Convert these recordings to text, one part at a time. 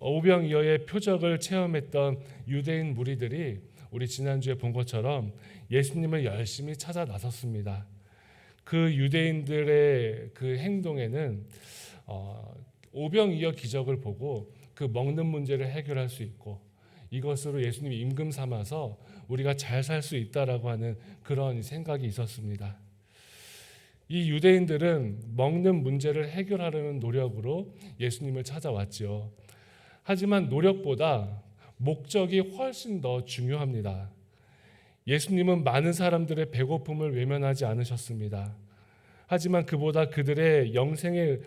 오병이어의 표적을 체험했던 유대인 무리들이 우리 지난주에 본 것처럼 예수님을 열심히 찾아 나섰습니다. 그 유대인들의 그 행동에는 오병이어 기적을 보고 그 먹는 문제를 해결할 수 있고, 이것으로 예수님이 임금 삼아서 우리가 잘 살 수 있다라고 하는 그런 생각이 있었습니다. 이 유대인들은 먹는 문제를 해결하려는 노력으로 예수님을 찾아왔죠. 하지만 노력보다 목적이 훨씬 더 중요합니다. 예수님은 많은 사람들의 배고픔을 외면하지 않으셨습니다. 하지만 그보다 그들이 영생의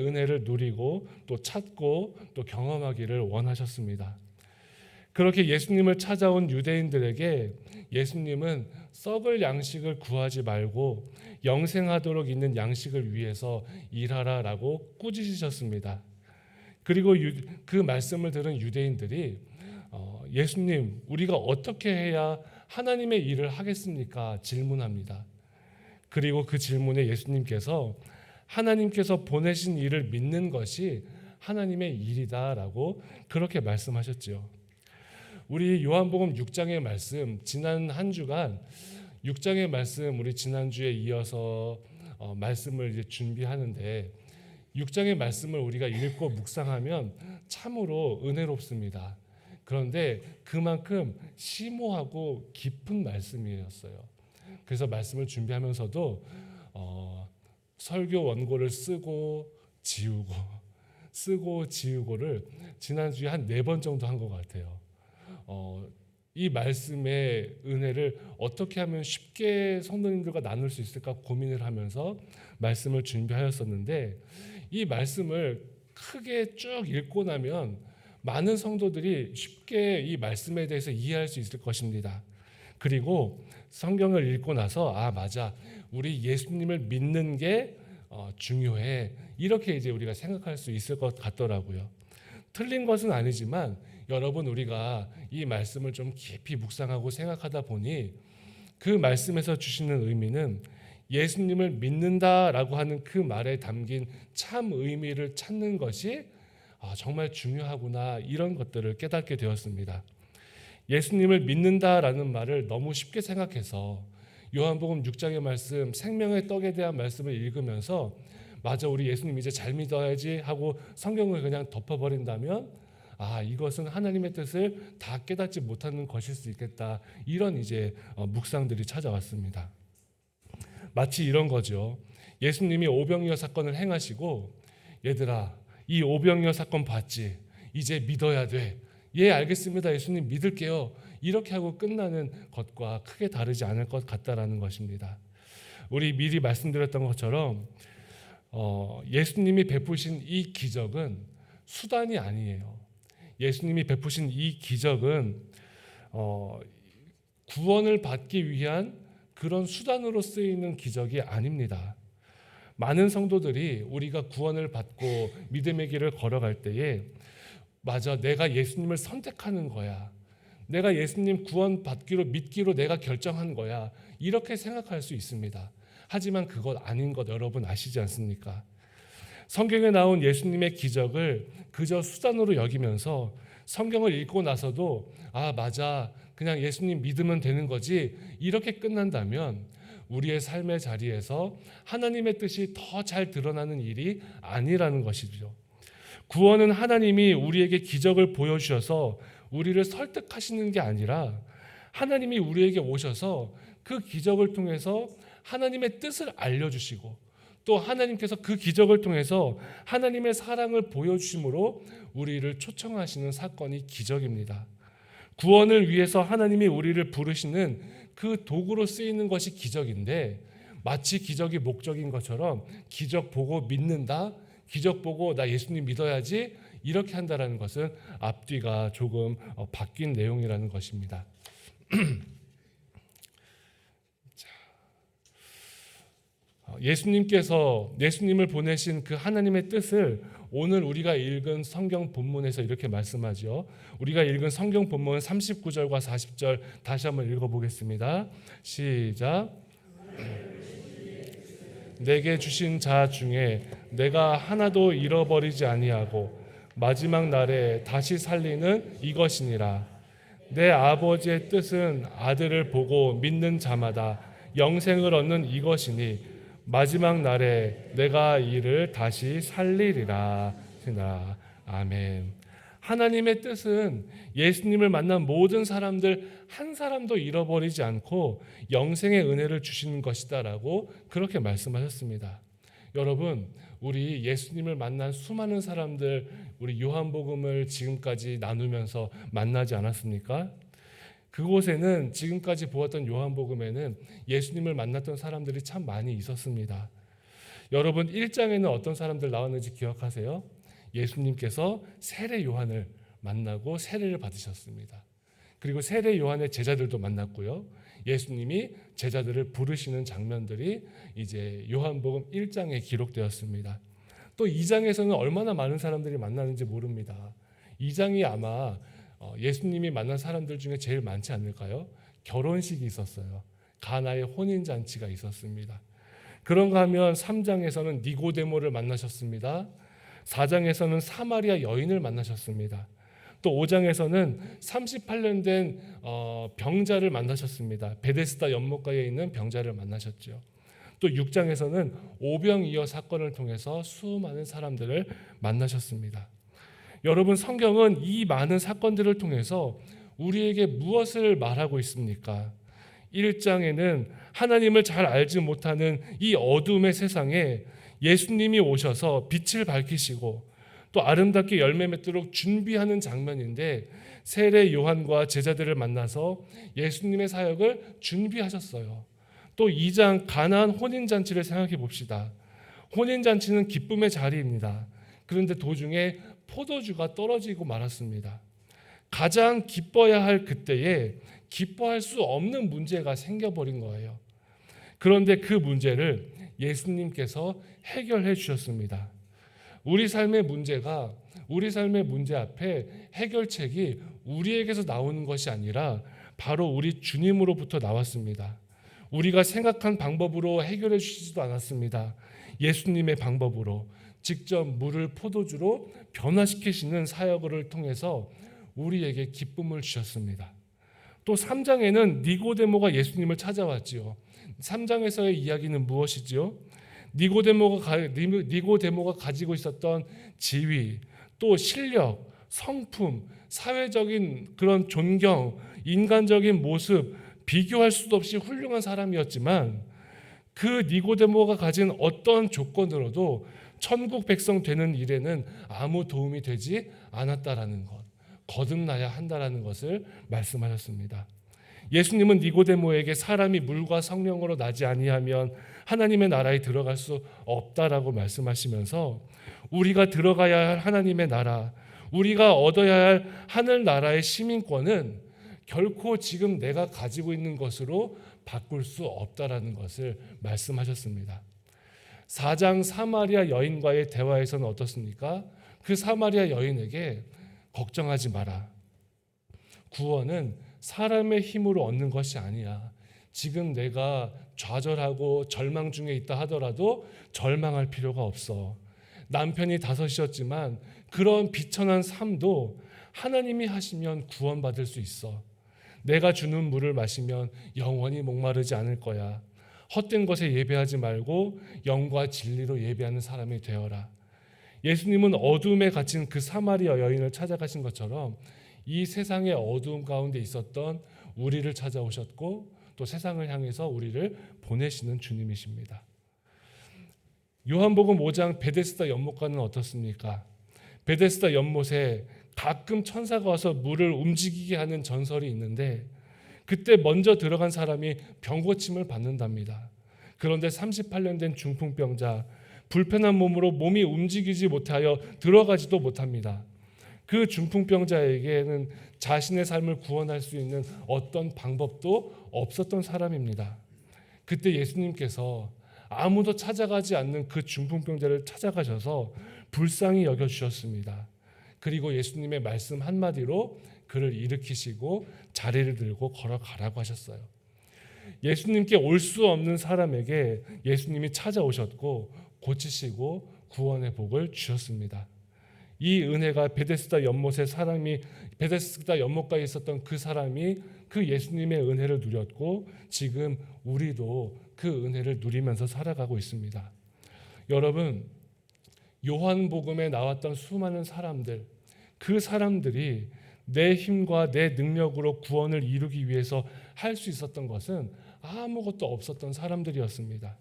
은혜를 누리고 또 찾고 또 경험하기를 원하셨습니다. 그렇게 예수님을 찾아온 유대인들에게 예수님은 썩을 양식을 구하지 말고 영생하도록 있는 양식을 위해서 일하라라고 꾸짖으셨습니다. 그리고 그 말씀을 들은 유대인들이 예수님, 우리가 어떻게 해야 하나님의 일을 하겠습니까? 질문합니다. 그리고 그 질문에 예수님께서 하나님께서 보내신 일을 믿는 것이 하나님의 일이다라고 그렇게 말씀하셨죠. 우리 요한복음 6장의 말씀, 지난 한 주간 6장의 말씀 우리 지난주에 이어서 말씀을 이제 준비하는데, 6장의 말씀을 우리가 읽고 묵상하면 참으로 은혜롭습니다. 그런데 그만큼 심오하고 깊은 말씀이었어요. 그래서 말씀을 준비하면서도 설교 원고를 쓰고 지우고를 지난주에 한 4번 정도 한 것 같아요. 이 말씀의 은혜를 어떻게 하면 쉽게 성도님들과 나눌 수 있을까 고민을 하면서 말씀을 준비하였었는데, 이 말씀을 크게 쭉 읽고 나면 많은 성도들이 쉽게 이 말씀에 대해서 이해할 수 있을 것입니다. 그리고 성경을 읽고 나서 맞아, 우리 예수님을 믿는 게 중요해, 이렇게 이제 우리가 생각할 수 있을 것 같더라고요. 틀린 것은 아니지만 여러분, 우리가 이 말씀을 좀 깊이 묵상하고 생각하다 보니 그 말씀에서 주시는 의미는 예수님을 믿는다라고 하는 그 말에 담긴 참 의미를 찾는 것이 정말 중요하구나, 이런 것들을 깨닫게 되었습니다. 예수님을 믿는다라는 말을 너무 쉽게 생각해서 요한복음 6장의 말씀, 생명의 떡에 대한 말씀을 읽으면서 맞아, 우리 예수님 이제 잘 믿어야지 하고 성경을 그냥 덮어버린다면 이것은 하나님의 뜻을 다 깨닫지 못하는 것일 수 있겠다, 이런 이제 묵상들이 찾아왔습니다. 마치 이런 거죠. 예수님이 오병이어 사건을 행하시고, 얘들아, 이 오병이어 사건 봤지? 이제 믿어야 돼. 예, 알겠습니다. 예수님 믿을게요. 이렇게 하고 끝나는 것과 크게 다르지 않을 것 같다라는 것입니다. 우리 미리 말씀드렸던 것처럼 예수님이 베푸신 이 기적은 수단이 아니에요. 예수님이 베푸신 이 기적은 구원을 받기 위한 그런 수단으로 쓰이는 기적이 아닙니다. 많은 성도들이 우리가 구원을 받고 믿음의 길을 걸어갈 때에 맞아, 내가 예수님을 선택하는 거야, 내가 예수님 구원 받기로 믿기로 내가 결정한 거야, 이렇게 생각할 수 있습니다. 하지만 그것 아닌 것 여러분 아시지 않습니까? 성경에 나온 예수님의 기적을 그저 수단으로 여기면서 성경을 읽고 나서도 맞아, 그냥 예수님 믿으면 되는 거지, 이렇게 끝난다면 우리의 삶의 자리에서 하나님의 뜻이 더 잘 드러나는 일이 아니라는 것이죠. 구원은 하나님이 우리에게 기적을 보여주셔서 우리를 설득하시는 게 아니라 하나님이 우리에게 오셔서 그 기적을 통해서 하나님의 뜻을 알려주시고, 또 하나님께서 그 기적을 통해서 하나님의 사랑을 보여주심으로 우리를 초청하시는 사건이 기적입니다. 구원을 위해서 하나님이 우리를 부르시는 그 도구로 쓰이는 것이 기적인데, 마치 기적이 목적인 것처럼 기적 보고 믿는다, 기적 보고 나 예수님 믿어야지, 이렇게 한다는 것은 앞뒤가 조금 바뀐 내용이라는 것입니다. 예수님을 보내신 그 하나님의 뜻을 오늘 우리가 읽은 성경 본문에서 이렇게 말씀하죠. 우리가 읽은 성경 본문 39절과 40절 다시 한번 읽어보겠습니다. 시작. 내게 주신 자 중에 내가 하나도 잃어버리지 아니하고 마지막 날에 다시 살리는 이것이니라. 내 아버지의 뜻은 아들을 보고 믿는 자마다 영생을 얻는 이것이니 마지막 날에 내가 이를 다시 살리리라. 아멘. 하나님의 뜻은 예수님을 만난 모든 사람들 한 사람도 잃어버리지 않고 영생의 은혜를 주시는 것이다라고 그렇게 말씀하셨습니다. 여러분, 우리 예수님을 만난 수많은 사람들, 우리 요한복음을 지금까지 나누면서 만나지 않았습니까? 그곳에는 지금까지 보았던 요한복음에는 예수님을 만났던 사람들이 참 많이 있었습니다. 여러분, 1장에는 어떤 사람들 나왔는지 기억하세요? 예수님께서 세례 요한을 만나고 세례를 받으셨습니다. 그리고 세례 요한의 제자들도 만났고요. 예수님이 제자들을 부르시는 장면들이 이제 요한복음 1장에 기록되었습니다. 또 2장에서는 얼마나 많은 사람들이 만나는지 모릅니다. 2장이 아마 예수님이 만난 사람들 중에 제일 많지 않을까요? 결혼식이 있었어요. 가나의 혼인잔치가 있었습니다. 그런가 하면 3장에서는 니고데모를 만나셨습니다. 4장에서는 사마리아 여인을 만나셨습니다. 또 5장에서는 38년 된 병자를 만나셨습니다. 베데스다 연못가에 있는 병자를 만나셨죠. 또 6장에서는 오병이어 사건을 통해서 수많은 사람들을 만나셨습니다. 여러분, 성경은 이 많은 사건들을 통해서 우리에게 무엇을 말하고 있습니까? 1장에는 하나님을 잘 알지 못하는 이 어둠의 세상에 예수님이 오셔서 빛을 밝히시고 또 아름답게 열매 맺도록 준비하는 장면인데, 세례 요한과 제자들을 만나서 예수님의 사역을 준비하셨어요. 또 2장 가나안 혼인잔치를 생각해 봅시다. 혼인잔치는 기쁨의 자리입니다. 그런데 도중에 포도주가 떨어지고 말았습니다. 가장 기뻐야 할 그때에 기뻐할 수 없는 문제가 생겨버린 거예요. 그런데 그 문제를 예수님께서 해결해 주셨습니다. 우리 삶의 문제 앞에 해결책이 우리에게서 나오는 것이 아니라 바로 우리 주님으로부터 나왔습니다. 우리가 생각한 방법으로 해결해 주시지도 않았습니다. 예수님의 방법으로 직접 물을 포도주로 변화시키시는 사역을 통해서 우리에게 기쁨을 주셨습니다. 또 3장에는 니고데모가 예수님을 찾아왔지요. 3장에서의 이야기는 무엇이지요? 니고데모가 가지고 있었던 지위, 또 실력, 성품, 사회적인 그런 존경, 인간적인 모습, 비교할 수도 없이 훌륭한 사람이었지만 그 니고데모가 가진 어떤 조건으로도 천국 백성 되는 일에는 아무 도움이 되지 않았다라는 것, 거듭나야 한다라는 것을 말씀하셨습니다. 예수님은 니고데모에게 사람이 물과 성령으로 나지 아니하면 하나님의 나라에 들어갈 수 없다라고 말씀하시면서 우리가 들어가야 할 하나님의 나라, 우리가 얻어야 할 하늘 나라의 시민권은 결코 지금 내가 가지고 있는 것으로 바꿀 수 없다라는 것을 말씀하셨습니다. 4장 사마리아 여인과의 대화에서는 어떻습니까? 그 사마리아 여인에게 걱정하지 마라. 구원은 사람의 힘으로 얻는 것이 아니야. 지금 내가 좌절하고 절망 중에 있다 하더라도 절망할 필요가 없어. 남편이 5이었지만 그런 비천한 삶도 하나님이 하시면 구원받을 수 있어. 내가 주는 물을 마시면 영원히 목마르지 않을 거야. 헛된 것에 예배하지 말고 영과 진리로 예배하는 사람이 되어라. 예수님은 어둠에 갇힌 그 사마리아 여인을 찾아가신 것처럼 이 세상의 어두움 가운데 있었던 우리를 찾아오셨고 또 세상을 향해서 우리를 보내시는 주님이십니다. 요한복음 5장 베데스다 연못가는 어떻습니까? 베데스다 연못에 가끔 천사가 와서 물을 움직이게 하는 전설이 있는데 그때 먼저 들어간 사람이 병고침을 받는답니다. 그런데 38년 된 중풍병자, 불편한 몸으로 몸이 움직이지 못하여 들어가지도 못합니다. 그 중풍병자에게는 자신의 삶을 구원할 수 있는 어떤 방법도 없었던 사람입니다. 그때 예수님께서 아무도 찾아가지 않는 그 중풍병자를 찾아가셔서 불쌍히 여겨주셨습니다. 그리고 예수님의 말씀 한마디로 그를 일으키시고 자리를 들고 걸어가라고 하셨어요. 예수님께 올 수 없는 사람에게 예수님이 찾아오셨고 고치시고 구원의 복을 주셨습니다. 이 은혜가 베데스다 연못가에 있었던 그 사람이 그 예수님의 은혜를 누렸고 지금 우리도 그 은혜를 누리면서 살아가고 있습니다. 여러분, 요한복음에 나왔던 수많은 사람들, 그 사람들이 내 힘과 내 능력으로 구원을 이루기 위해서 할 수 있었던 것은 아무것도 없었던 사람들이었습니다.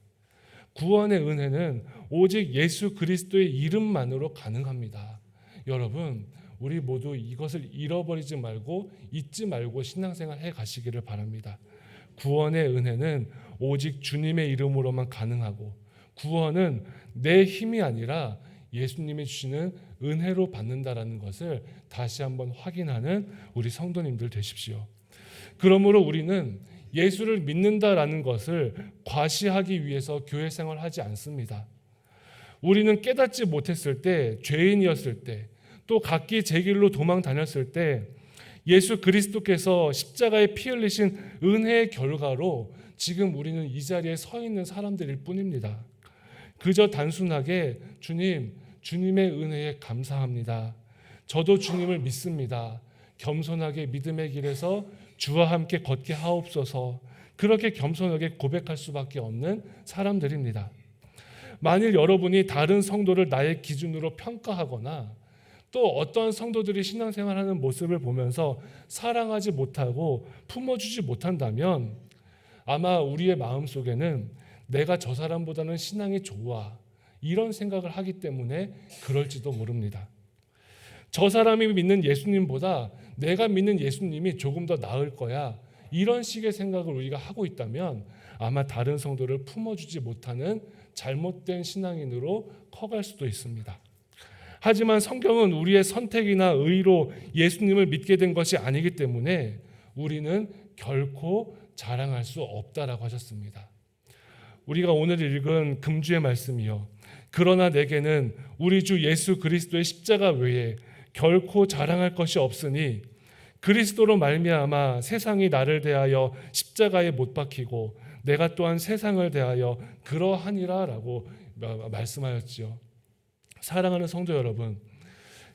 구원의 은혜는 오직 예수 그리스도의 이름만으로 가능합니다. 여러분, 우리 모두 이것을 잃어버리지 말고 잊지 말고 신앙생활 해 가시기를 바랍니다. 구원의 은혜는 오직 주님의 이름으로만 가능하고 구원은 내 힘이 아니라 예수님이 주시는 은혜로 받는다라는 것을 다시 한번 확인하는 우리 성도님들 되십시오. 그러므로 우리는 예수를 믿는다라는 것을 과시하기 위해서 교회 생활하지 않습니다. 우리는 깨닫지 못했을 때, 죄인이었을 때, 또 각기 제 길로 도망 다녔을 때 예수 그리스도께서 십자가에 피 흘리신 은혜의 결과로 지금 우리는 이 자리에 서 있는 사람들일 뿐입니다. 그저 단순하게 주님의 은혜에 감사합니다. 저도 주님을 믿습니다. 겸손하게 믿음의 길에서 주와 함께 걷게 하옵소서. 그렇게 겸손하게 고백할 수밖에 없는 사람들입니다. 만일 여러분이 다른 성도를 나의 기준으로 평가하거나 또 어떠한 성도들이 신앙생활하는 모습을 보면서 사랑하지 못하고 품어주지 못한다면 아마 우리의 마음속에는 내가 저 사람보다는 신앙이 좋아 이런 생각을 하기 때문에 그럴지도 모릅니다. 저 사람이 믿는 예수님보다 내가 믿는 예수님이 조금 더 나을 거야 이런 식의 생각을 우리가 하고 있다면 아마 다른 성도를 품어주지 못하는 잘못된 신앙인으로 커갈 수도 있습니다. 하지만 성경은 우리의 선택이나 의로 예수님을 믿게 된 것이 아니기 때문에 우리는 결코 자랑할 수 없다라고 하셨습니다. 우리가 오늘 읽은 금주의 말씀이요. 그러나 내게는 우리 주 예수 그리스도의 십자가 외에 결코 자랑할 것이 없으니 그리스도로 말미암아 세상이 나를 대하여 십자가에 못 박히고 내가 또한 세상을 대하여 그러하니라라고 말씀하였지요. 사랑하는 성도 여러분,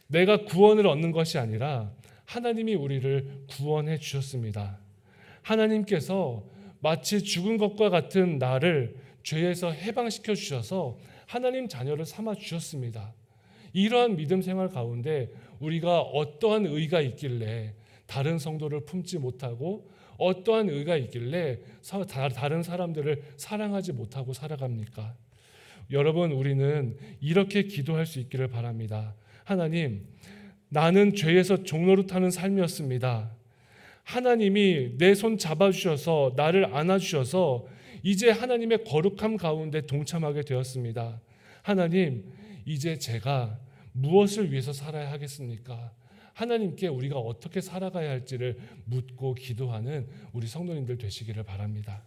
내가 구원을 얻는 것이 아니라 하나님이 우리를 구원해 주셨습니다. 하나님께서 마치 죽은 것과 같은 나를 죄에서 해방시켜 주셔서 하나님 자녀를 삼아 주셨습니다. 이러한 믿음 생활 가운데 우리가 어떠한 의가 있길래 다른 성도를 품지 못하고 어떠한 의가 있길래 다른 사람들을 사랑하지 못하고 살아갑니까? 여러분, 우리는 이렇게 기도할 수 있기를 바랍니다. 하나님, 나는 죄에서 종노릇하는 삶이었습니다. 하나님이 내 손 잡아주셔서 나를 안아주셔서 이제 하나님의 거룩함 가운데 동참하게 되었습니다. 하나님, 이제 제가 무엇을 위해서 살아야 하겠습니까? 하나님께 우리가 어떻게 살아가야 할지를 묻고 기도하는 우리 성도님들 되시기를 바랍니다.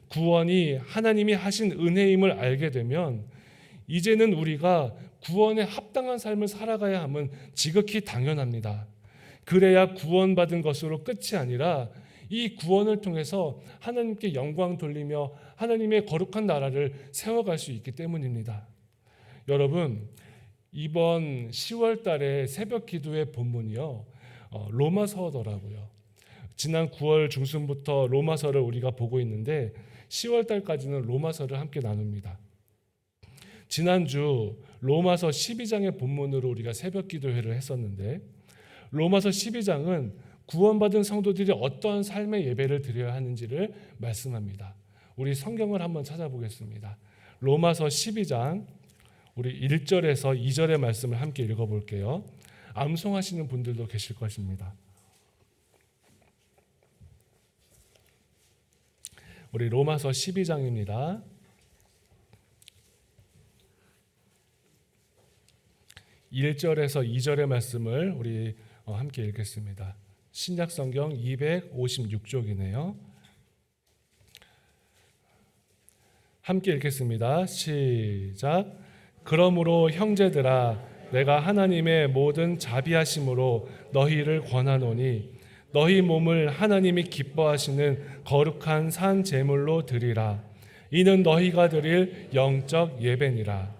구원이 하나님이 하신 은혜임을 알게 되면 이제는 우리가 구원에 합당한 삶을 살아가야 함은 지극히 당연합니다. 그래야 구원받은 것으로 끝이 아니라 이 구원을 통해서 하나님께 영광 돌리며 하나님의 거룩한 나라를 세워갈 수 있기 때문입니다. 여러분, 이번 10월 달에 새벽 기도의 본문이요, 로마서더라고요. 지난 9월 중순부터 로마서를 우리가 보고 있는데 10월 달까지는 로마서를 함께 나눕니다. 지난주 로마서 12장의 본문으로 우리가 새벽 기도회를 했었는데 로마서 12장은 구원받은 성도들이 어떠한 삶의 예배를 드려야 하는지를 말씀합니다. 우리 성경을 한번 찾아보겠습니다. 로마서 12장 우리 1절에서 2절의 말씀을 함께 읽어볼게요. 암송하시는 분들도 계실 것입니다. 우리 로마서 12장입니다. 1절에서 2절의 말씀을 우리 함께 읽겠습니다. 신약성경 256쪽이네요. 함께 읽겠습니다. 시작. 그러므로 형제들아, 내가 하나님의 모든 자비하심으로 너희를 권하노니 너희 몸을 하나님이 기뻐하시는 거룩한 산 제물로 드리라. 이는 너희가 드릴 영적 예배니라.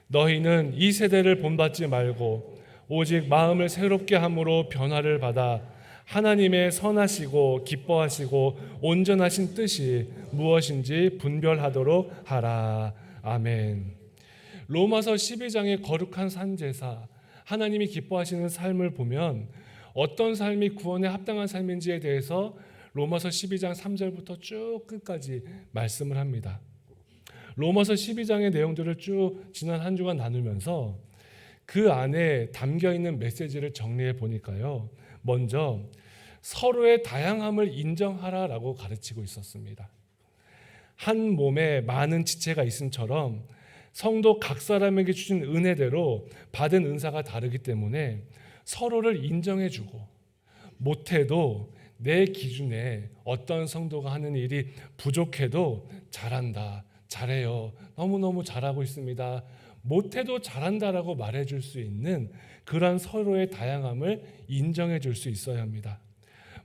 너희는 이 세대를 본받지 말고 오직 마음을 새롭게 함으로 변화를 받아 하나님의 선하시고 기뻐하시고 온전하신 뜻이 무엇인지 분별하도록 하라. 아멘. 로마서 12장의 거룩한 산제사, 하나님이 기뻐하시는 삶을 보면 어떤 삶이 구원에 합당한 삶인지에 대해서 로마서 12장 3절부터 쭉 끝까지 말씀을 합니다. 로마서 12장의 내용들을 쭉 지난 한 주간 나누면서 그 안에 담겨 있는 메시지를 정리해 보니까요. 먼저 서로의 다양함을 인정하라라고 가르치고 있었습니다. 한 몸에 많은 지체가 있음처럼 성도 각 사람에게 주신 은혜대로 받은 은사가 다르기 때문에 서로를 인정해주고, 못해도 내 기준에 어떤 성도가 하는 일이 부족해도 잘한다, 잘해요, 너무너무 잘하고 있습니다, 못해도 잘한다라고 말해줄 수 있는 그런 서로의 다양함을 인정해 줄 수 있어야 합니다.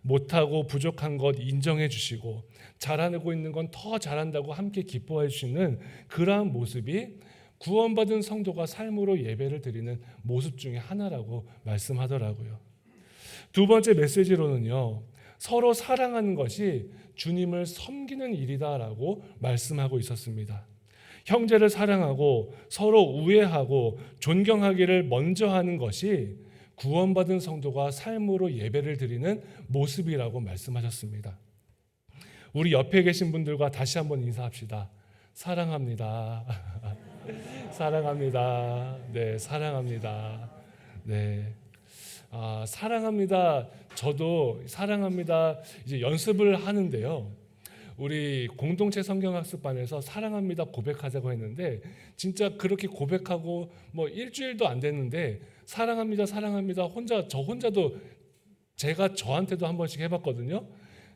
못하고 부족한 것 인정해 주시고 잘하고 있는 건 더 잘한다고 함께 기뻐해 주시는 그러한 모습이 구원받은 성도가 삶으로 예배를 드리는 모습 중에 하나라고 말씀하더라고요. 두 번째 메시지로는요, 서로 사랑하는 것이 주님을 섬기는 일이다라고 말씀하고 있었습니다. 형제를 사랑하고 서로 우애하고 존경하기를 먼저 하는 것이 구원받은 성도가 삶으로 예배를 드리는 모습이라고 말씀하셨습니다. 우리 옆에 계신 분들과 다시 한번 인사합시다. 사랑합니다. 사랑합니다. 네, 사랑합니다. 네. 사랑합니다. 저도 사랑합니다. 이제 연습을 하는데요. 우리 공동체 성경학습반에서 사랑합니다 고백하자고 했는데 진짜 그렇게 고백하고 뭐 일주일도 안 됐는데 사랑합니다 사랑합니다 저 혼자도 제가 저한테도 한 번씩 해봤거든요.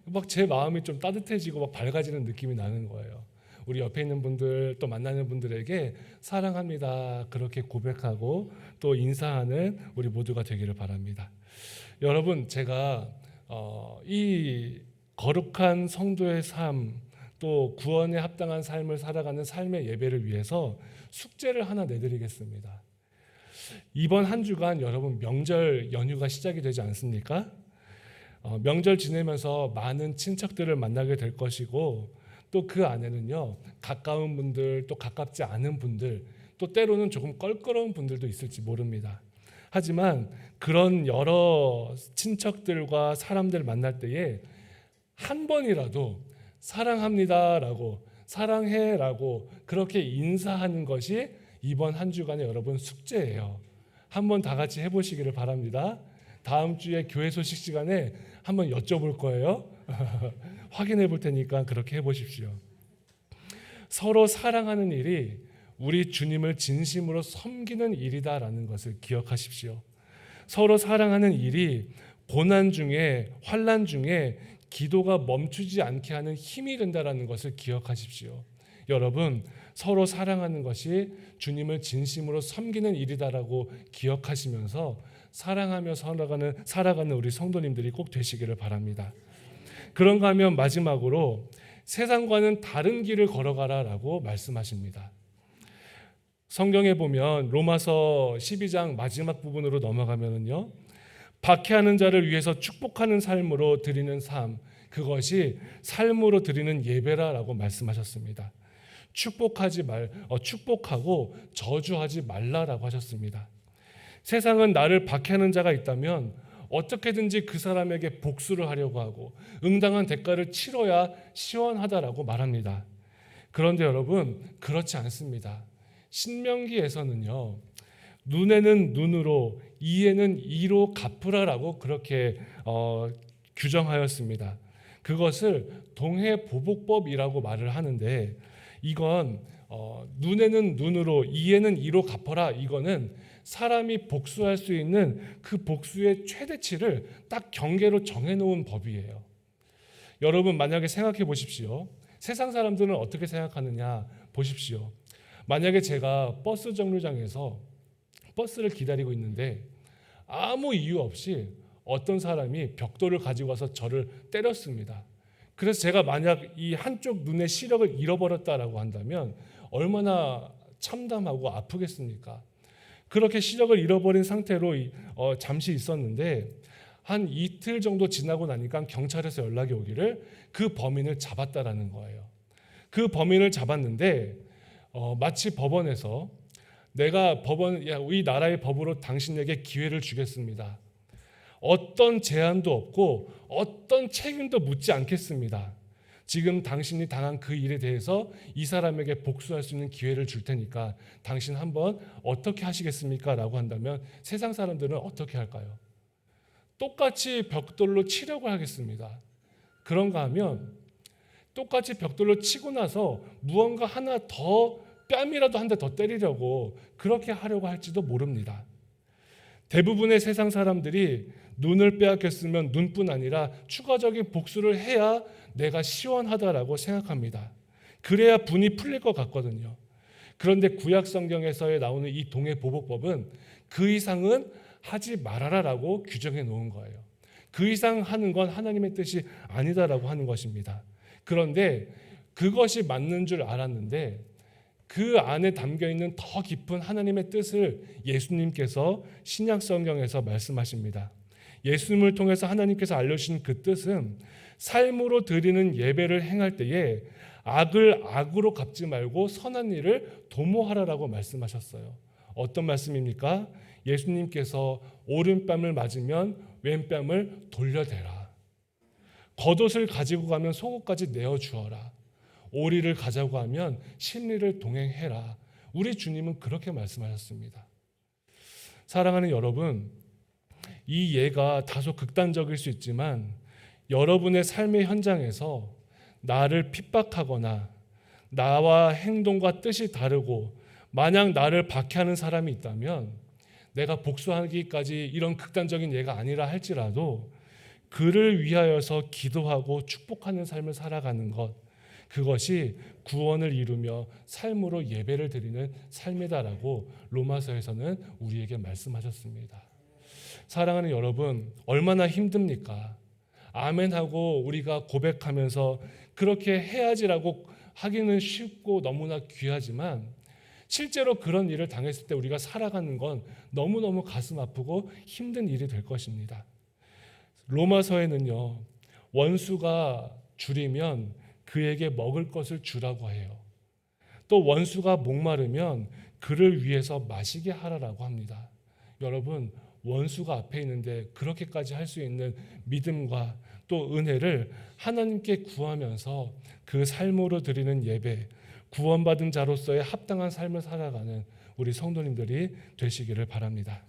막 제 마음이 좀 따뜻해지고 막 밝아지는 느낌이 나는 거예요. 우리 옆에 있는 분들 또 만나는 분들에게 사랑합니다 그렇게 고백하고 또 인사하는 우리 모두가 되기를 바랍니다. 여러분, 제가 이 거룩한 성도의 삶, 또 구원에 합당한 삶을 살아가는 삶의 예배를 위해서 숙제를 하나 내드리겠습니다. 이번 한 주간 여러분 명절 연휴가 시작이 되지 않습니까? 명절 지내면서 많은 친척들을 만나게 될 것이고 또 그 안에는요, 가까운 분들 또 가깝지 않은 분들 또 때로는 조금 껄끄러운 분들도 있을지 모릅니다. 하지만 그런 여러 친척들과 사람들 만날 때에 한 번이라도 사랑합니다라고 사랑해라고 그렇게 인사하는 것이 이번 한 주간의 여러분 숙제예요. 한번 다 같이 해보시기를 바랍니다. 다음 주에 교회 소식 시간에 한번 여쭤볼 거예요. 확인해 볼 테니까 그렇게 해보십시오. 서로 사랑하는 일이 우리 주님을 진심으로 섬기는 일이다라는 것을 기억하십시오. 서로 사랑하는 일이 고난 중에 환난 중에 기도가 멈추지 않게 하는 힘이 된다라는 것을 기억하십시오. 여러분, 서로 사랑하는 것이 주님을 진심으로 섬기는 일이다라고 기억하시면서 사랑하며 살아가는 우리 성도님들이 꼭 되시기를 바랍니다. 그런가 하면 마지막으로 세상과는 다른 길을 걸어가라라고 말씀하십니다. 성경에 보면 로마서 12장 마지막 부분으로 넘어가면은요, 박해하는 자를 위해서 축복하는 삶으로 드리는 삶, 그것이 삶으로 드리는 예배라라고 말씀하셨습니다. 축복하고 저주하지 말라라고 하셨습니다. 세상은 나를 박해하는 자가 있다면 어떻게든지 그 사람에게 복수를 하려고 하고 응당한 대가를 치러야 시원하다라고 말합니다. 그런데 여러분, 그렇지 않습니다. 신명기에서는요, 눈에는 눈으로 이에는 이로 갚으라라고 그렇게 규정하였습니다. 그것을 동해보복법이라고 말을 하는데, 이건 눈에는 눈으로 이에는 이로 갚아라, 이거는 사람이 복수할 수 있는 그 복수의 최대치를 딱 경계로 정해놓은 법이에요. 여러분, 만약에 생각해 보십시오. 세상 사람들은 어떻게 생각하느냐 보십시오. 만약에 제가 버스 정류장에서 버스를 기다리고 있는데 아무 이유 없이 어떤 사람이 벽돌을 가지고 와서 저를 때렸습니다. 그래서 제가 만약 이 한쪽 눈의 시력을 잃어버렸다라고 한다면 얼마나 참담하고 아프겠습니까? 그렇게 시력을 잃어버린 상태로 잠시 있었는데 한 이틀 정도 지나고 나니까 경찰에서 연락이 오기를 그 범인을 잡았다라는 거예요. 그 범인을 잡았는데 마치 법원에서 이 나라의 법으로 당신에게 기회를 주겠습니다. 어떤 제한도 없고 어떤 책임도 묻지 않겠습니다. 지금 당신이 당한 그 일에 대해서 이 사람에게 복수할 수 있는 기회를 줄 테니까 당신 한번 어떻게 하시겠습니까? 라고 한다면 세상 사람들은 어떻게 할까요? 똑같이 벽돌로 치려고 하겠습니다. 그런가 하면 똑같이 벽돌로 치고 나서 무언가 하나 더 뺨이라도 한 대 더 때리려고 그렇게 하려고 할지도 모릅니다. 대부분의 세상 사람들이 눈을 빼앗겼으면 눈뿐 아니라 추가적인 복수를 해야 내가 시원하다라고 생각합니다. 그래야 분이 풀릴 것 같거든요. 그런데 구약 성경에서 나오는 이 동해보복법은 그 이상은 하지 말아라라고 규정해 놓은 거예요. 그 이상 하는 건 하나님의 뜻이 아니다라고 하는 것입니다. 그런데 그것이 맞는 줄 알았는데 그 안에 담겨있는 더 깊은 하나님의 뜻을 예수님께서 신약 성경에서 말씀하십니다. 예수님을 통해서 하나님께서 알려주신 그 뜻은 삶으로 드리는 예배를 행할 때에 악을 악으로 갚지 말고 선한 일을 도모하라라고 말씀하셨어요. 어떤 말씀입니까? 예수님께서 오른뺨을 맞으면 왼뺨을 돌려대라. 겉옷을 가지고 가면 속옷까지 내어주어라. 오리를 가자고 하면 심리를 동행해라. 우리 주님은 그렇게 말씀하셨습니다. 사랑하는 여러분, 이 예가 다소 극단적일 수 있지만 여러분의 삶의 현장에서 나를 핍박하거나 나와 행동과 뜻이 다르고 만약 나를 박해하는 사람이 있다면 내가 복수하기까지 이런 극단적인 예가 아니라 할지라도 그를 위하여서 기도하고 축복하는 삶을 살아가는 것, 그것이 구원을 이루며 삶으로 예배를 드리는 삶이다라고 로마서에서는 우리에게 말씀하셨습니다. 사랑하는 여러분, 얼마나 힘듭니까? 아멘하고 우리가 고백하면서 그렇게 해야지라고 하기는 쉽고 너무나 귀하지만 실제로 그런 일을 당했을 때 우리가 살아가는 건 너무너무 가슴 아프고 힘든 일이 될 것입니다. 로마서에는요, 원수가 줄이면 그에게 먹을 것을 주라고 해요. 또 원수가 목마르면 그를 위해서 마시게 하라라고 합니다. 여러분, 원수가 앞에 있는데 그렇게까지 할 수 있는 믿음과 또 은혜를 하나님께 구하면서 그 삶으로 드리는 예배, 구원받은 자로서의 합당한 삶을 살아가는 우리 성도님들이 되시기를 바랍니다.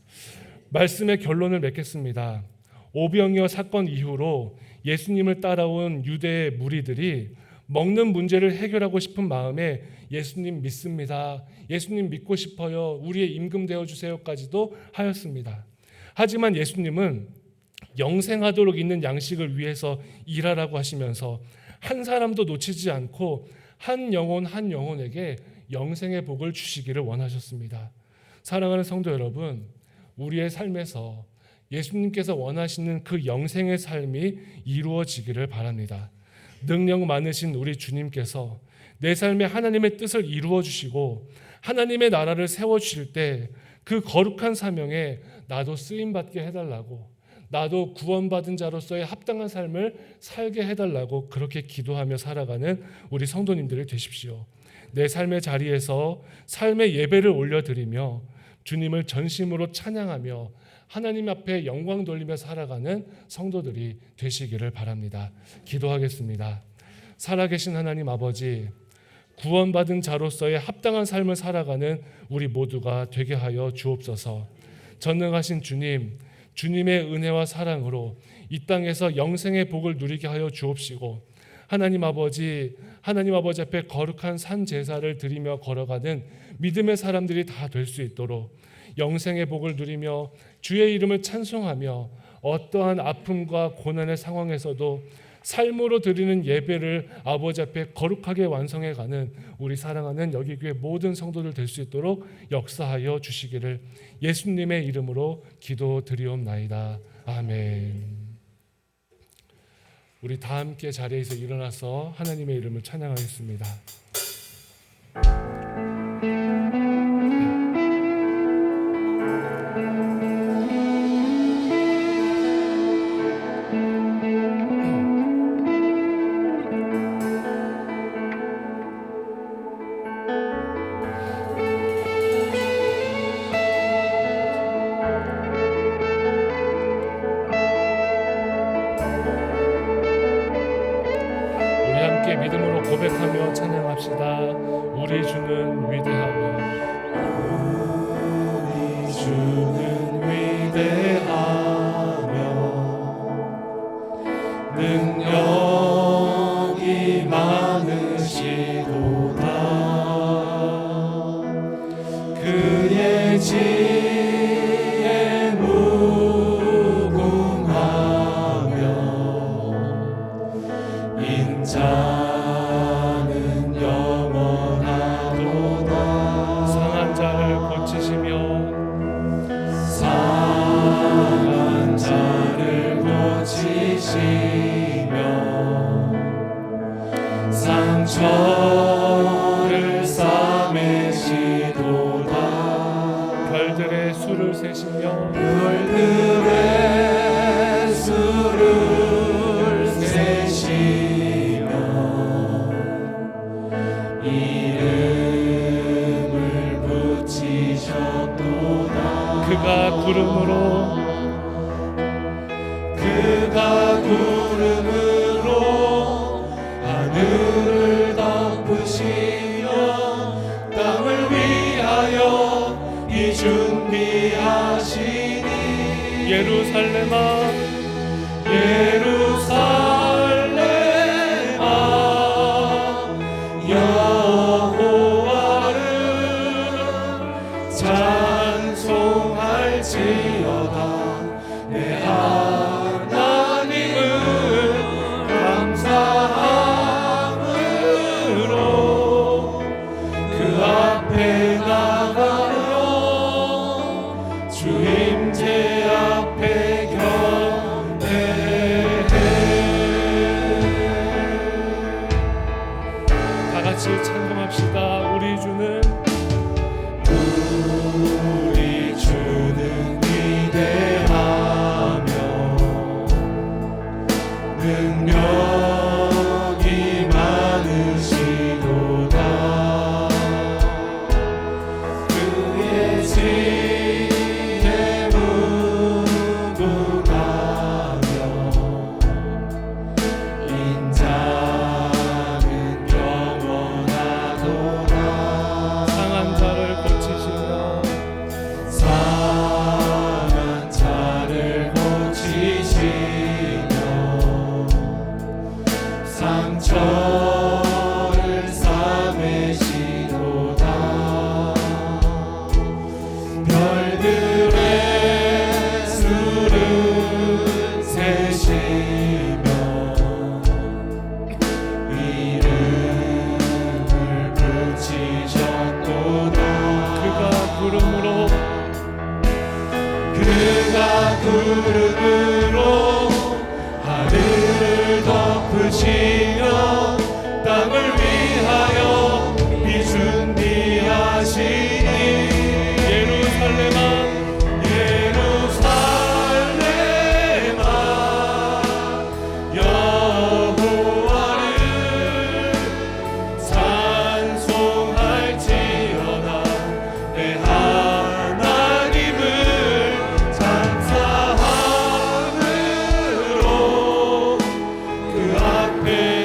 말씀의 결론을 맺겠습니다. 오병이어 사건 이후로 예수님을 따라온 유대의 무리들이 먹는 문제를 해결하고 싶은 마음에 예수님 믿습니다. 예수님 믿고 싶어요. 우리의 임금 되어주세요까지도 하였습니다. 하지만 예수님은 영생하도록 있는 양식을 위해서 일하라고 하시면서 한 사람도 놓치지 않고 한 영혼에게 영생의 복을 주시기를 원하셨습니다. 사랑하는 성도 여러분, 우리의 삶에서 예수님께서 원하시는 그 영생의 삶이 이루어지기를 바랍니다. 능력 많으신 우리 주님께서 내 삶에 하나님의 뜻을 이루어 주시고 하나님의 나라를 세워 주실 때 그 거룩한 사명에 나도 쓰임 받게 해달라고, 나도 구원받은 자로서의 합당한 삶을 살게 해달라고 그렇게 기도하며 살아가는 우리 성도님들이 되십시오. 내 삶의 자리에서 삶의 예배를 올려드리며 주님을 전심으로 찬양하며 하나님 앞에 영광 돌리며 살아가는 성도들이 되시기를 바랍니다. 기도하겠습니다. 살아계신 하나님 아버지, 구원받은 자로서의 합당한 삶을 살아가는 우리 모두가 되게 하여 주옵소서. 전능하신 주님, 주님의 은혜와 사랑으로 이 땅에서 영생의 복을 누리게 하여 주옵시고 하나님 아버지 앞에 거룩한 산 제사를 드리며 걸어가는 믿음의 사람들이 다 될 수 있도록 영생의 복을 누리며 주의 이름을 찬송하며 어떠한 아픔과 고난의 상황에서도 삶으로 드리는 예배를 아버지 앞에 거룩하게 완성해가는 우리 사랑하는 여기교회 모든 성도들 될 수 있도록 역사하여 주시기를 예수님의 이름으로 기도드리옵나이다. 아멘. 우리 다 함께 자리에서 일어나서 하나님의 이름을 찬양하겠습니다. 믿음으로 고백하며 찬양합시다. 우리 주는 위대하며 우리 주는 위대하며 능력이 많으시도다. 그의 지혜 무궁하며 인자 상처를 싸매시도다. 별들의 수를 세시며 별들의 수를 세시며 이름을 붙이셨도다. 그가 구름으로 하늘을 덮으시며 땅을 위하여 이 준비하시니 예루살렘아 여호와를 찬송할지어다. 내 하나님을 감사함으로 그 앞에 나가며 주 임재 앞에 경배해. 다 같이 찬송합시다. 우리 주는 위대하며 능력이 많으시도다. 그의 지혜 무궁하며 인자는 영원하도다. 상한 자를 고치시며 상처를 싸매시도다. 별들의 수를 세시며 이름을 붙이셨도다. 그가 구름으로 하늘을 덮으시며 땅을 위하여 이 준비하시니 예루살렘아 여호와를 찬송할지어다. 내 하나님을 감사함으로 그 앞에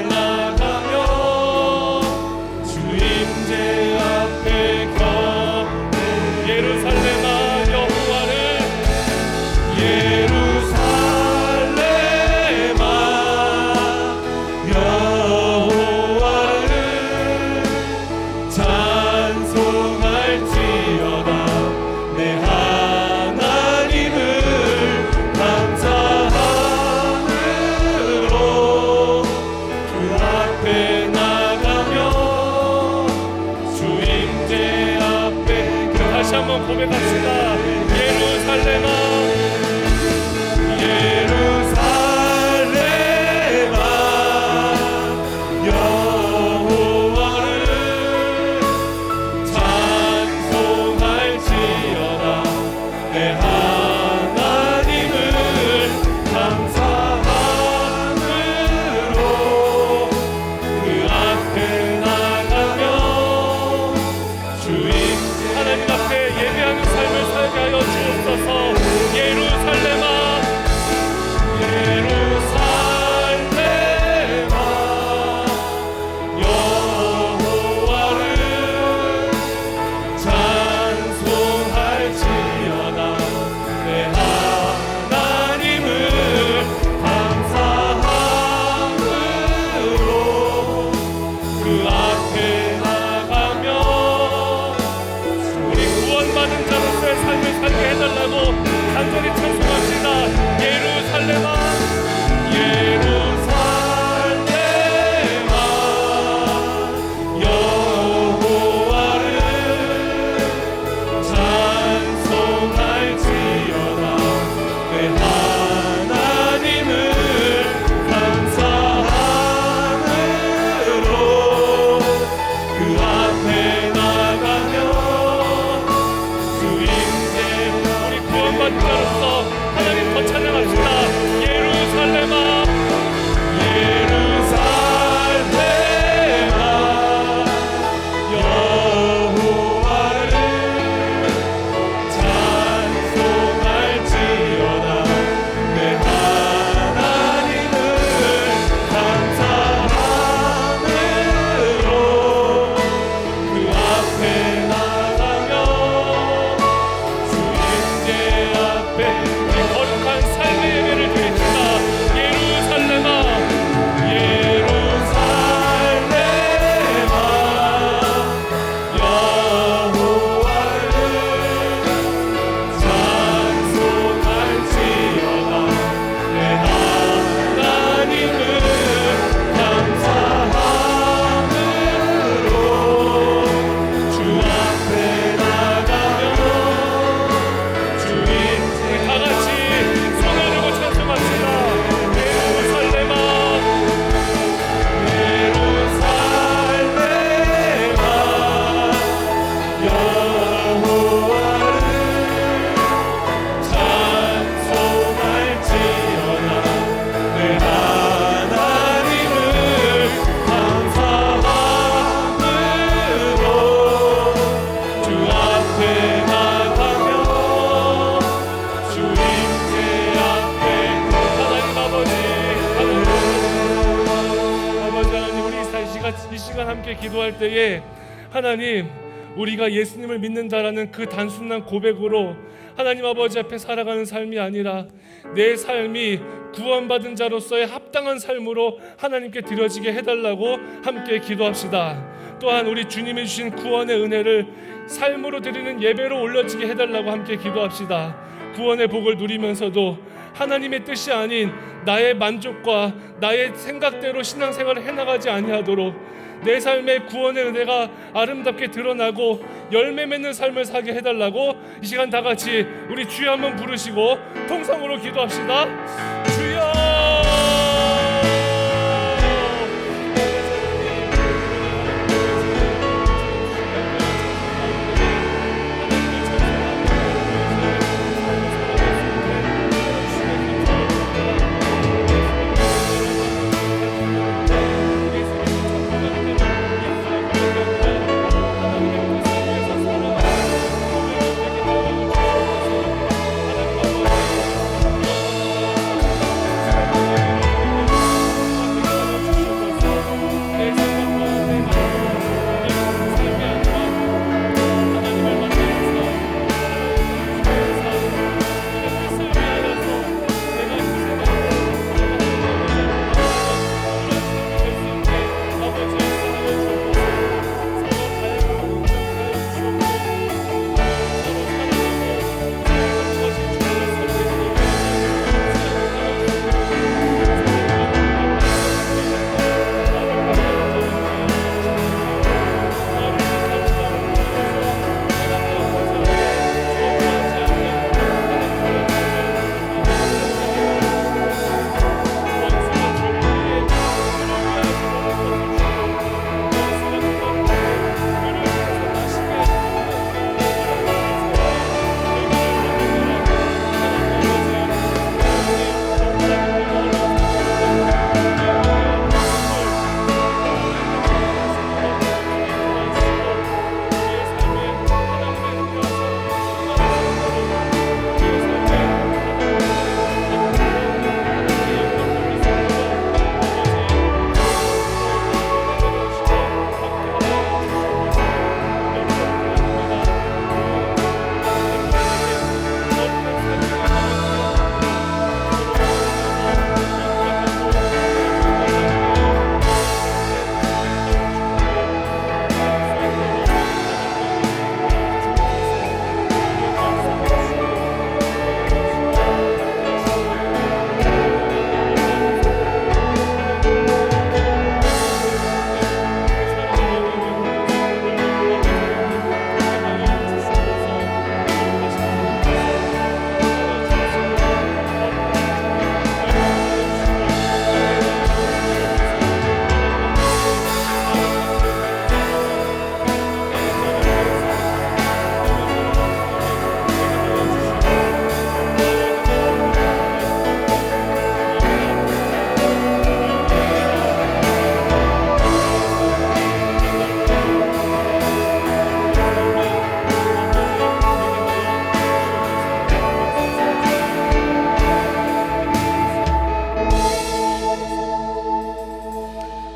함께 기도할 때에 하나님, 우리가 예수님을 믿는다라는 그 단순한 고백으로 하나님 아버지 앞에 살아가는 삶이 아니라 내 삶이 구원받은 자로서의 합당한 삶으로 하나님께 드려지게 해달라고 함께 기도합시다. 또한 우리 주님이 주신 구원의 은혜를 삶으로 드리는 예배로 올려지게 해달라고 함께 기도합시다. 구원의 복을 누리면서도 하나님의 뜻이 아닌 나의 만족과 나의 생각대로 신앙생활을 해나가지 아니하도록 내 삶의 구원의 은혜가 아름답게 드러나고 열매 맺는 삶을 살게 해달라고 이 시간 다 같이 우리 주여 한번 부르시고 통성으로 기도합시다. 주여!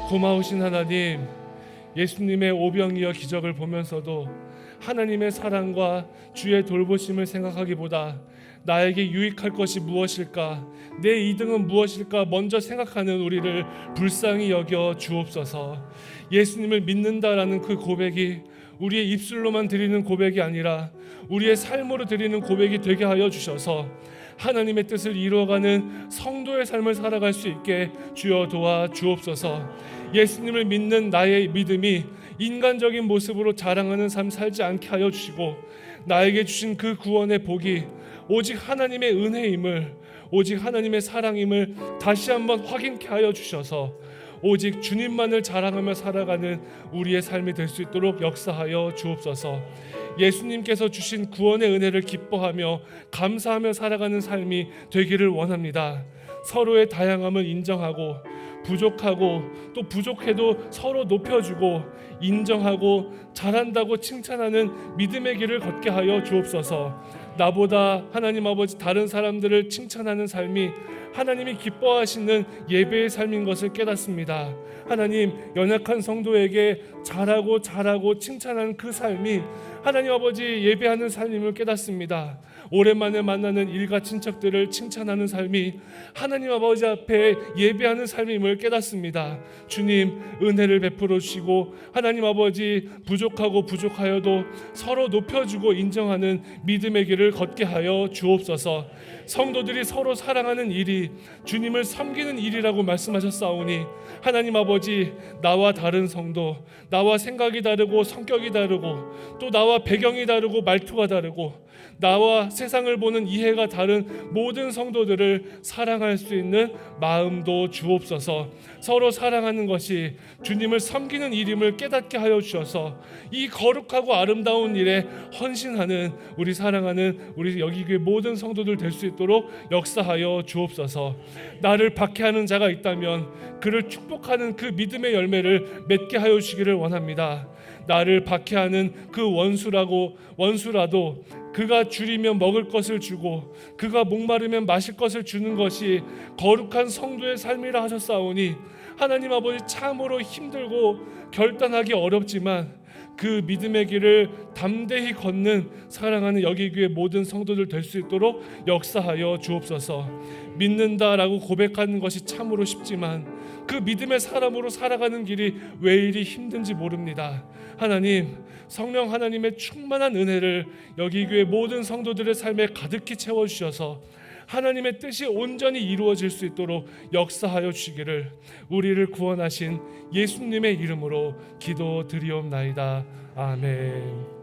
고마우신 하나님, 예수님의 오병이어 기적을 보면서도 하나님의 사랑과 주의 돌보심을 생각하기보다 나에게 유익할 것이 무엇일까, 내 이득은 무엇일까 먼저 생각하는 우리를 불쌍히 여겨 주옵소서. 예수님을 믿는다라는 그 고백이 우리의 입술로만 드리는 고백이 아니라 우리의 삶으로 드리는 고백이 되게 하여 주셔서 하나님의 뜻을 이루어가는 성도의 삶을 살아갈 수 있게 주여 도와 주옵소서. 예수님을 믿는 나의 믿음이 인간적인 모습으로 자랑하는 삶 살지 않게 하여 주시고, 나에게 주신 그 구원의 복이 오직 하나님의 은혜임을, 오직 하나님의 사랑임을 다시 한번 확인케 하여 주셔서 오직 주님만을 자랑하며 살아가는 우리의 삶이 될 수 있도록 역사하여 주옵소서. 예수님께서 주신 구원의 은혜를 기뻐하며 감사하며 살아가는 삶이 되기를 원합니다. 서로의 다양함을 인정하고 부족하고 또 부족해도 서로 높여주고 인정하고 잘한다고 칭찬하는 믿음의 길을 걷게 하여 주옵소서. 나보다 하나님 아버지 다른 사람들을 칭찬하는 삶이 하나님이 기뻐하시는 예배의 삶인 것을 깨닫습니다. 하나님, 연약한 성도에게 잘하고 칭찬하는 그 삶이 하나님 아버지 예배하는 삶임을 깨닫습니다. 오랜만에 만나는 일가 친척들을 칭찬하는 삶이 하나님 아버지 앞에 예배하는 삶임을 깨닫습니다. 주님, 은혜를 베풀어 주시고 하나님 아버지 부족하여도 서로 높여주고 인정하는 믿음의 길을 걷게 하여 주옵소서. 성도들이 서로 사랑하는 일이 주님을 섬기는 일이라고 말씀하셨사오니 하나님 아버지, 나와 다른 성도, 나와 생각이 다르고 성격이 다르고 또 나와 배경이 다르고 말투가 다르고 나와 세상을 보는 이해가 다른 모든 성도들을 사랑할 수 있는 마음도 주옵소서. 서로 사랑하는 것이 주님을 섬기는 일임을 깨닫게 하여 주셔서 이 거룩하고 아름다운 일에 헌신하는 우리 사랑하는 우리 여기 교회 모든 성도들 될 수 있도록 역사하여 주옵소서. 나를 박해하는 자가 있다면 그를 축복하는 그 믿음의 열매를 맺게 하여 주시기를 원합니다. 나를 박해하는 그 원수라도 그가 줄이면 먹을 것을 주고 그가 목마르면 마실 것을 주는 것이 거룩한 성도의 삶이라 하셨사오니 하나님 아버지, 참으로 힘들고 결단하기 어렵지만 그 믿음의 길을 담대히 걷는 사랑하는 여기 교회 모든 성도들 될 수 있도록 역사하여 주옵소서. 믿는다라고 고백하는 것이 참으로 쉽지만 그 믿음의 사람으로 살아가는 길이 왜 이리 힘든지 모릅니다. 하나님, 성령 하나님의 충만한 은혜를 여기 교회 모든 성도들의 삶에 가득히 채워주셔서 하나님의 뜻이 온전히 이루어질 수 있도록 역사하여 주시기를 우리를 구원하신 예수님의 이름으로 기도드리옵나이다. 아멘.